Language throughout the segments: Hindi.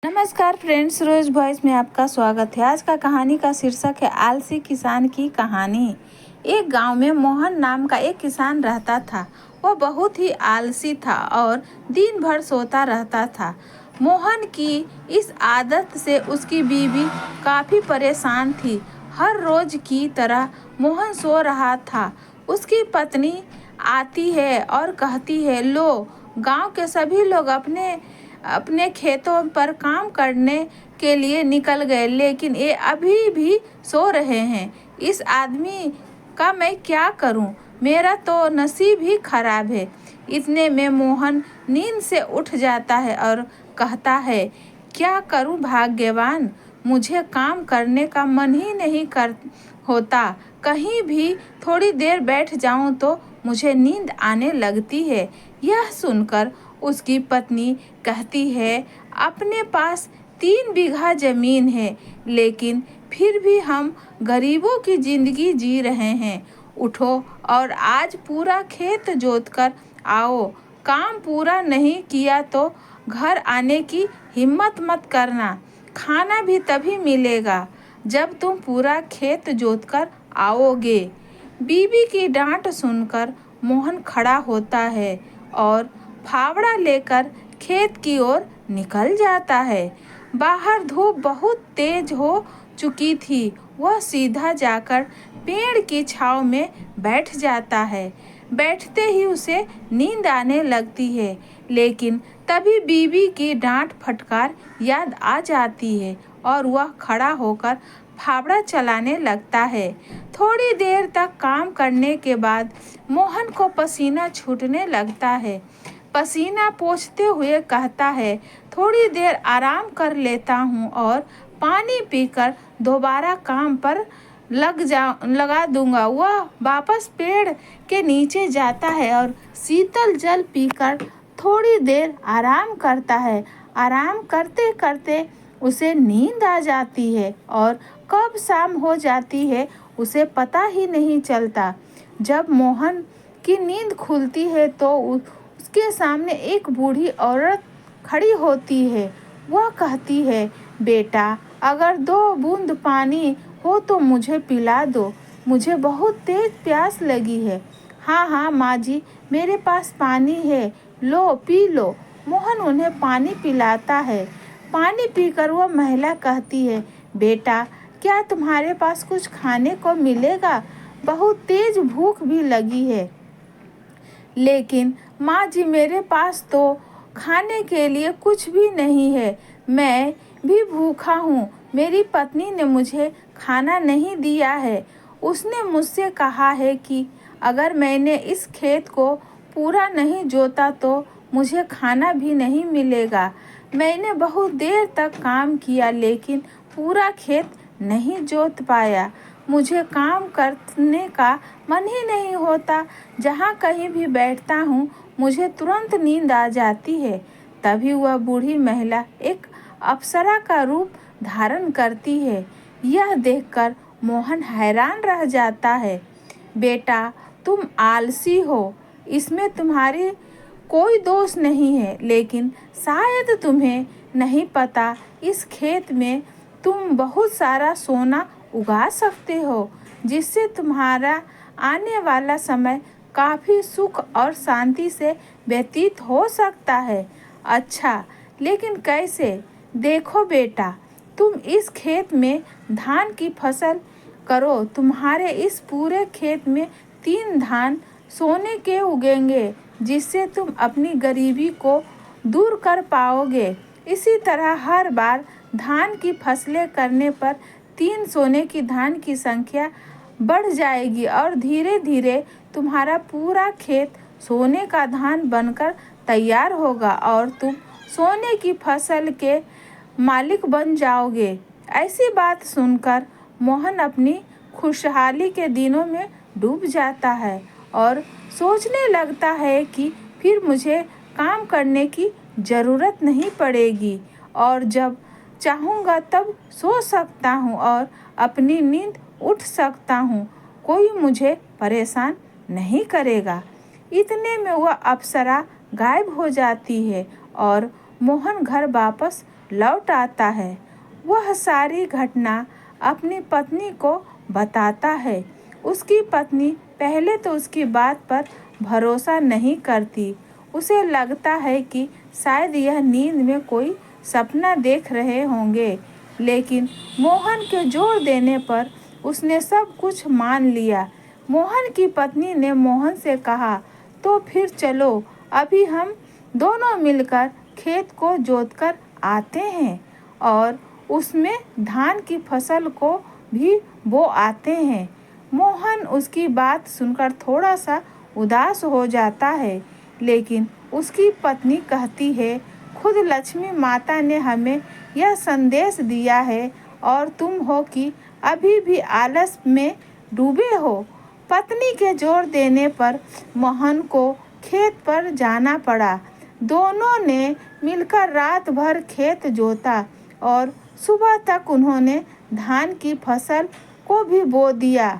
नमस्कार फ्रेंड्स, रोज वॉइस में आपका स्वागत है। आज का कहानी का शीर्षक है आलसी किसान की कहानी। एक गांव में मोहन नाम का एक किसान रहता था। वह बहुत ही आलसी था और दिन भर सोता रहता था। मोहन की इस आदत से उसकी बीवी काफ़ी परेशान थी। हर रोज की तरह मोहन सो रहा था। उसकी पत्नी आती है और कहती है, लो, गांव के सभी लोग अपने अपने खेतों पर काम करने के लिए निकल गए, लेकिन ये अभी भी सो रहे हैं। इस आदमी का मैं क्या करूं? मेरा तो नसीब ही खराब है। इतने में मोहन नींद से उठ जाता है और कहता है, क्या करूं भाग्यवान, मुझे काम करने का मन ही नहीं कर होता। कहीं भी थोड़ी देर बैठ जाऊं तो मुझे नींद आने लगती है। यह सुनकर उसकी पत्नी कहती है, अपने पास 3 बीघा जमीन है, लेकिन फिर भी हम गरीबों की जिंदगी जी रहे हैं। उठो और आज पूरा खेत जोतकर आओ। काम पूरा नहीं किया तो घर आने की हिम्मत मत करना। खाना भी तभी मिलेगा जब तुम पूरा खेत जोतकर आओगे। बीवी की डांट सुनकर मोहन खड़ा होता है और फावड़ा लेकर खेत की ओर निकल जाता है। बाहर धूप बहुत तेज हो चुकी थी। वह सीधा जाकर पेड़ की छांव में बैठ जाता है। बैठते ही उसे नींद आने लगती है, लेकिन तभी बीवी की डांट फटकार याद आ जाती है और वह खड़ा होकर फावड़ा चलाने लगता है। थोड़ी देर तक काम करने के बाद मोहन को पसीना छूटने लगता है। पसीना पोंछते हुए कहता है, थोड़ी देर आराम कर लेता हूँ और पानी पीकर दोबारा काम पर लगा दूंगा। वह वापस पेड़ के नीचे जाता है और शीतल जल पीकर थोड़ी देर आराम करता है। आराम करते करते उसे नींद आ जाती है और कब शाम हो जाती है उसे पता ही नहीं चलता। जब मोहन की नींद खुलती है तो उसके सामने एक बूढ़ी औरत खड़ी होती है। वह कहती है, बेटा, अगर 2 बूंद पानी हो तो मुझे पिला दो, मुझे बहुत तेज प्यास लगी है। हाँ हाँ माँ जी, मेरे पास पानी है, लो पी लो। मोहन उन्हें पानी पिलाता है। पानी पीकर वह महिला कहती है, बेटा, क्या तुम्हारे पास कुछ खाने को मिलेगा? बहुत तेज भूख भी लगी है। लेकिन माँ जी, मेरे पास तो खाने के लिए कुछ भी नहीं है। मैं भी भूखा हूँ। मेरी पत्नी ने मुझे खाना नहीं दिया है। उसने मुझसे कहा है कि अगर मैंने इस खेत को पूरा नहीं जोता तो मुझे खाना भी नहीं मिलेगा। मैंने बहुत देर तक काम किया, लेकिन पूरा खेत नहीं जोत पाया। मुझे काम करने का मन ही नहीं होता। जहाँ कहीं भी बैठता हूँ मुझे तुरंत नींद आ जाती है। तभी वह बूढ़ी महिला एक अप्सरा का रूप धारण करती है। यह देखकर मोहन हैरान रह जाता है। बेटा, तुम आलसी हो, इसमें तुम्हारी कोई दोष नहीं है, लेकिन शायद तुम्हें नहीं पता, इस खेत में तुम बहुत सारा सोना उगा सकते हो, जिससे तुम्हारा आने वाला समय काफ़ी सुख और शांति से व्यतीत हो सकता है। अच्छा, लेकिन कैसे? देखो बेटा, तुम इस खेत में धान की फसल करो। तुम्हारे इस पूरे खेत में 3 धान सोने के उगेंगे, जिससे तुम अपनी गरीबी को दूर कर पाओगे। इसी तरह हर बार धान की फसलें करने पर 3 सोने की धान की संख्या बढ़ जाएगी और धीरे धीरे तुम्हारा पूरा खेत सोने का धान बनकर तैयार होगा और तुम सोने की फसल के मालिक बन जाओगे। ऐसी बात सुनकर मोहन अपनी खुशहाली के दिनों में डूब जाता है और सोचने लगता है कि फिर मुझे काम करने की ज़रूरत नहीं पड़ेगी और जब चाहूँगा तब सो सकता हूँ और अपनी नींद उठ सकता हूँ। कोई मुझे परेशान नहीं करेगा। इतने में वह अप्सरा गायब हो जाती है और मोहन घर वापस लौट आता है। वह सारी घटना अपनी पत्नी को बताता है। उसकी पत्नी पहले तो उसकी बात पर भरोसा नहीं करती। उसे लगता है कि शायद यह नींद में कोई सपना देख रहे होंगे, लेकिन मोहन के जोर देने पर उसने सब कुछ मान लिया। मोहन की पत्नी ने मोहन से कहा, तो फिर चलो, अभी हम दोनों मिलकर खेत को जोतकर आते हैं और उसमें धान की फसल को भी बो आते हैं। मोहन उसकी बात सुनकर थोड़ा सा उदास हो जाता है, लेकिन उसकी पत्नी कहती है, खुद लक्ष्मी माता ने हमें यह संदेश दिया है और तुम हो कि अभी भी आलस में डूबे हो। पत्नी के जोर देने पर मोहन को खेत पर जाना पड़ा। दोनों ने मिलकर रात भर खेत जोता और सुबह तक उन्होंने धान की फसल को भी बो दिया।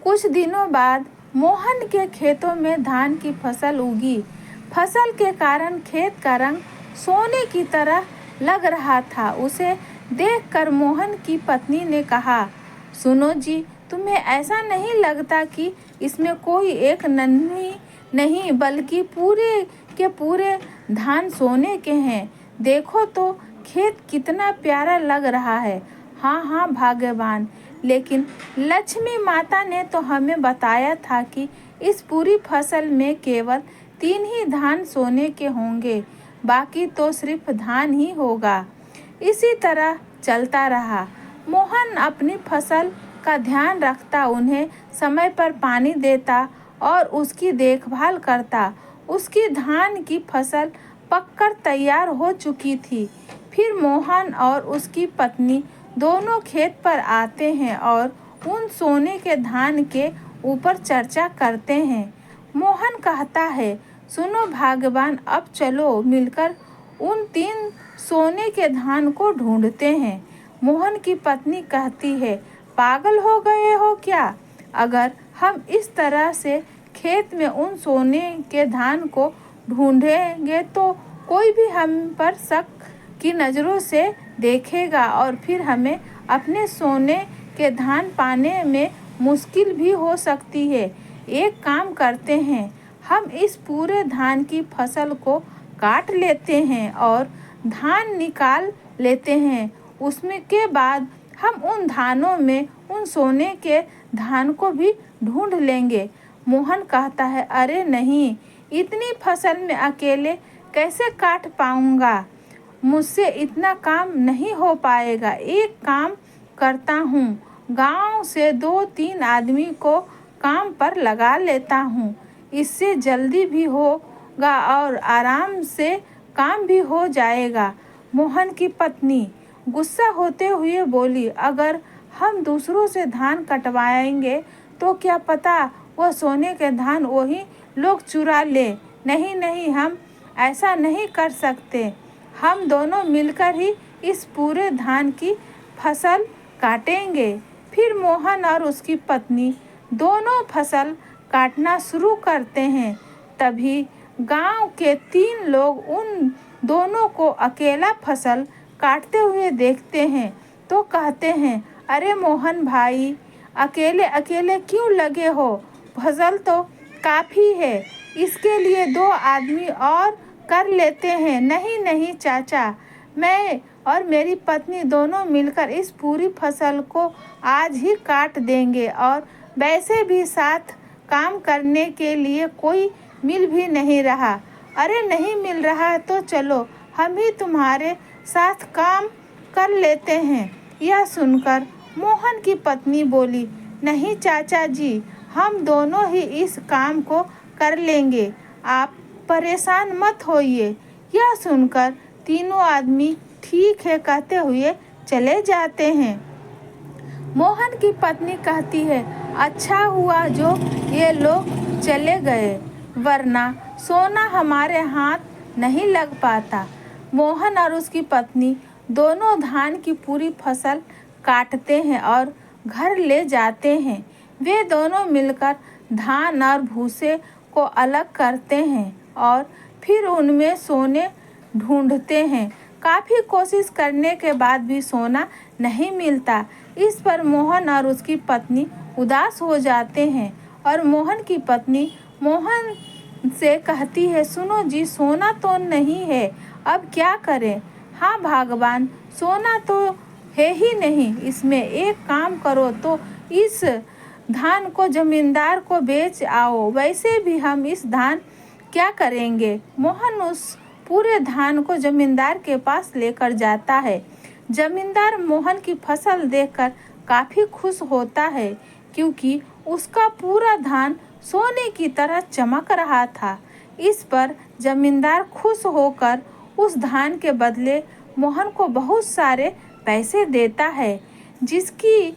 कुछ दिनों बाद मोहन के खेतों में धान की फसल उगी। फसल के कारण खेत का रंग सोने की तरह लग रहा था। उसे देखकर मोहन की पत्नी ने कहा, सुनो जी, तुम्हें ऐसा नहीं लगता कि इसमें कोई एक नन्ही नहीं बल्कि पूरे के पूरे धान सोने के हैं? देखो तो खेत कितना प्यारा लग रहा है। हाँ हाँ भाग्यवान, लेकिन लक्ष्मी माता ने तो हमें बताया था कि इस पूरी फसल में केवल 3 ही धान सोने के होंगे, बाकी तो सिर्फ धान ही होगा। इसी तरह चलता रहा। मोहन अपनी फसल का ध्यान रखता, उन्हें समय पर पानी देता और उसकी देखभाल करता। उसकी धान की फसल पककर तैयार हो चुकी थी। फिर मोहन और उसकी पत्नी दोनों खेत पर आते हैं और उन सोने के धान के ऊपर चर्चा करते हैं। मोहन कहता है, सुनो भाग्यवान, अब चलो मिलकर उन 3 सोने के धान को ढूंढते हैं। मोहन की पत्नी कहती है, पागल हो गए हो क्या? अगर हम इस तरह से खेत में उन सोने के धान को ढूंढेंगे तो कोई भी हम पर शक की नज़रों से देखेगा और फिर हमें अपने सोने के धान पाने में मुश्किल भी हो सकती है। एक काम करते हैं, हम इस पूरे धान की फसल को काट लेते हैं और धान निकाल लेते हैं। उसमें के बाद हम उन धानों में उन सोने के धान को भी ढूंढ लेंगे। मोहन कहता है, अरे नहीं, इतनी फसल में अकेले कैसे काट पाऊंगा? मुझसे इतना काम नहीं हो पाएगा। एक काम करता हूँ, गांव से 2-3 आदमी को काम पर लगा लेता हूँ। इससे जल्दी भी होगा और आराम से काम भी हो जाएगा। मोहन की पत्नी गुस्सा होते हुए बोली, अगर हम दूसरों से धान कटवाएंगे तो क्या पता वह सोने के धान वही लोग चुरा ले। नहीं नहीं, हम ऐसा नहीं कर सकते। हम दोनों मिलकर ही इस पूरे धान की फसल काटेंगे। फिर मोहन और उसकी पत्नी दोनों फसल काटना शुरू करते हैं। तभी गांव के 3 लोग उन दोनों को अकेला फसल काटते हुए देखते हैं तो कहते हैं, अरे मोहन भाई, अकेले अकेले क्यों लगे हो? फसल तो काफ़ी है, इसके लिए 2 आदमी और कर लेते हैं। नहीं नहीं चाचा, मैं और मेरी पत्नी दोनों मिलकर इस पूरी फसल को आज ही काट देंगे और वैसे भी साथ काम करने के लिए कोई मिल भी नहीं रहा। अरे नहीं मिल रहा है तो चलो हम ही तुम्हारे साथ काम कर लेते हैं। यह सुनकर मोहन की पत्नी बोली, नहीं चाचा जी, हम दोनों ही इस काम को कर लेंगे, आप परेशान मत होइए। यह सुनकर तीनों आदमी ठीक है कहते हुए चले जाते हैं। मोहन की पत्नी कहती है, अच्छा हुआ जो ये लोग चले गए, वरना सोना हमारे हाथ नहीं लग पाता। मोहन और उसकी पत्नी दोनों धान की पूरी फसल काटते हैं और घर ले जाते हैं। वे दोनों मिलकर धान और भूसे को अलग करते हैं और फिर उनमें सोने ढूंढते हैं। काफ़ी कोशिश करने के बाद भी सोना नहीं मिलता। इस पर मोहन और उसकी पत्नी उदास हो जाते हैं और मोहन की पत्नी मोहन से कहती है, सुनो जी, सोना तो नहीं है, अब क्या करें। हाँ भगवान, सोना तो है ही नहीं, इसमें एक काम करो तो इस धान को जमींदार को बेच आओ, वैसे भी हम इस धान क्या करेंगे। मोहन उस पूरे धान को जमींदार के पास लेकर जाता है। जमींदार मोहन की फसल देखकर काफ़ी खुश होता है क्योंकि उसका पूरा धान सोने की तरह चमक रहा था। इस पर जमींदार खुश होकर उस धान के बदले मोहन को बहुत सारे पैसे देता है, जिसकी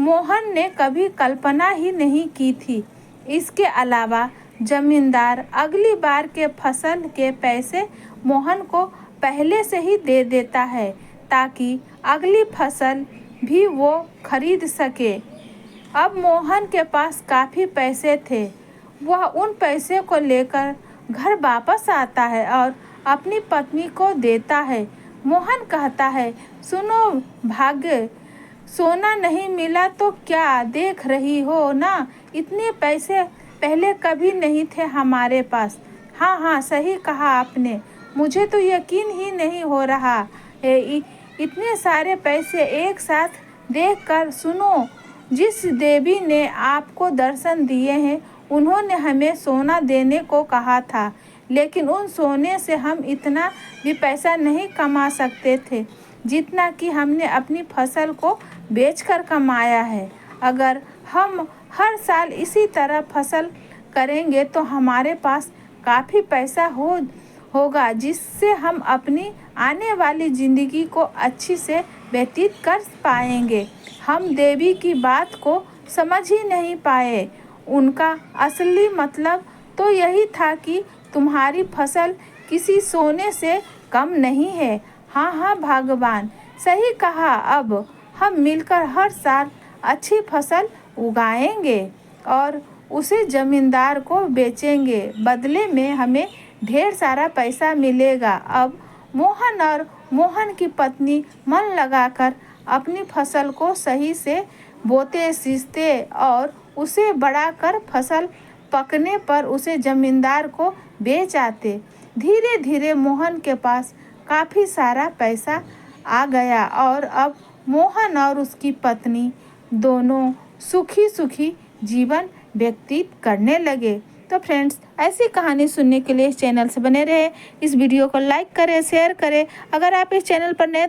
मोहन ने कभी कल्पना ही नहीं की थी। इसके अलावा जमींदार अगली बार के फसल के पैसे मोहन को पहले से ही दे देता है ताकि अगली फसल भी वो खरीद सके। अब मोहन के पास काफ़ी पैसे थे। वह उन पैसे को लेकर घर वापस आता है और अपनी पत्नी को देता है। मोहन कहता है, सुनो भाग्य, सोना नहीं मिला तो क्या देख रही हो ना, इतने पैसे पहले कभी नहीं थे हमारे पास। हाँ हाँ, सही कहा आपने, मुझे तो यकीन ही नहीं हो रहा है इतने सारे पैसे एक साथ देखकर। सुनो, जिस देवी ने आपको दर्शन दिए हैं उन्होंने हमें सोना देने को कहा था, लेकिन उन सोने से हम इतना भी पैसा नहीं कमा सकते थे जितना कि हमने अपनी फसल को बेचकर कमाया है। अगर हम हर साल इसी तरह फसल करेंगे तो हमारे पास काफ़ी पैसा होगा जिससे हम अपनी आने वाली ज़िंदगी को अच्छी से व्यतीत कर पाएंगे। हम देवी की बात को समझ ही नहीं पाए। उनका असली मतलब तो यही था कि तुम्हारी फसल किसी सोने से कम नहीं है। हाँ हाँ भगवान, सही कहा, अब हम मिलकर हर साल अच्छी फसल उगाएंगे और उसे ज़मींदार को बेचेंगे, बदले में हमें ढेर सारा पैसा मिलेगा। अब मोहन और मोहन की पत्नी मन लगाकर अपनी फसल को सही से बोते सींचते और उसे बढ़ाकर फसल पकने पर उसे ज़मींदार को बेच आते। धीरे धीरे मोहन के पास काफ़ी सारा पैसा आ गया और अब मोहन और उसकी पत्नी दोनों सुखी सुखी जीवन व्यतीत करने लगे। तो फ्रेंड्स, ऐसी कहानी सुनने के लिए इस चैनल से बने रहे। इस वीडियो को लाइक करें, शेयर करें। अगर आप इस चैनल पर नए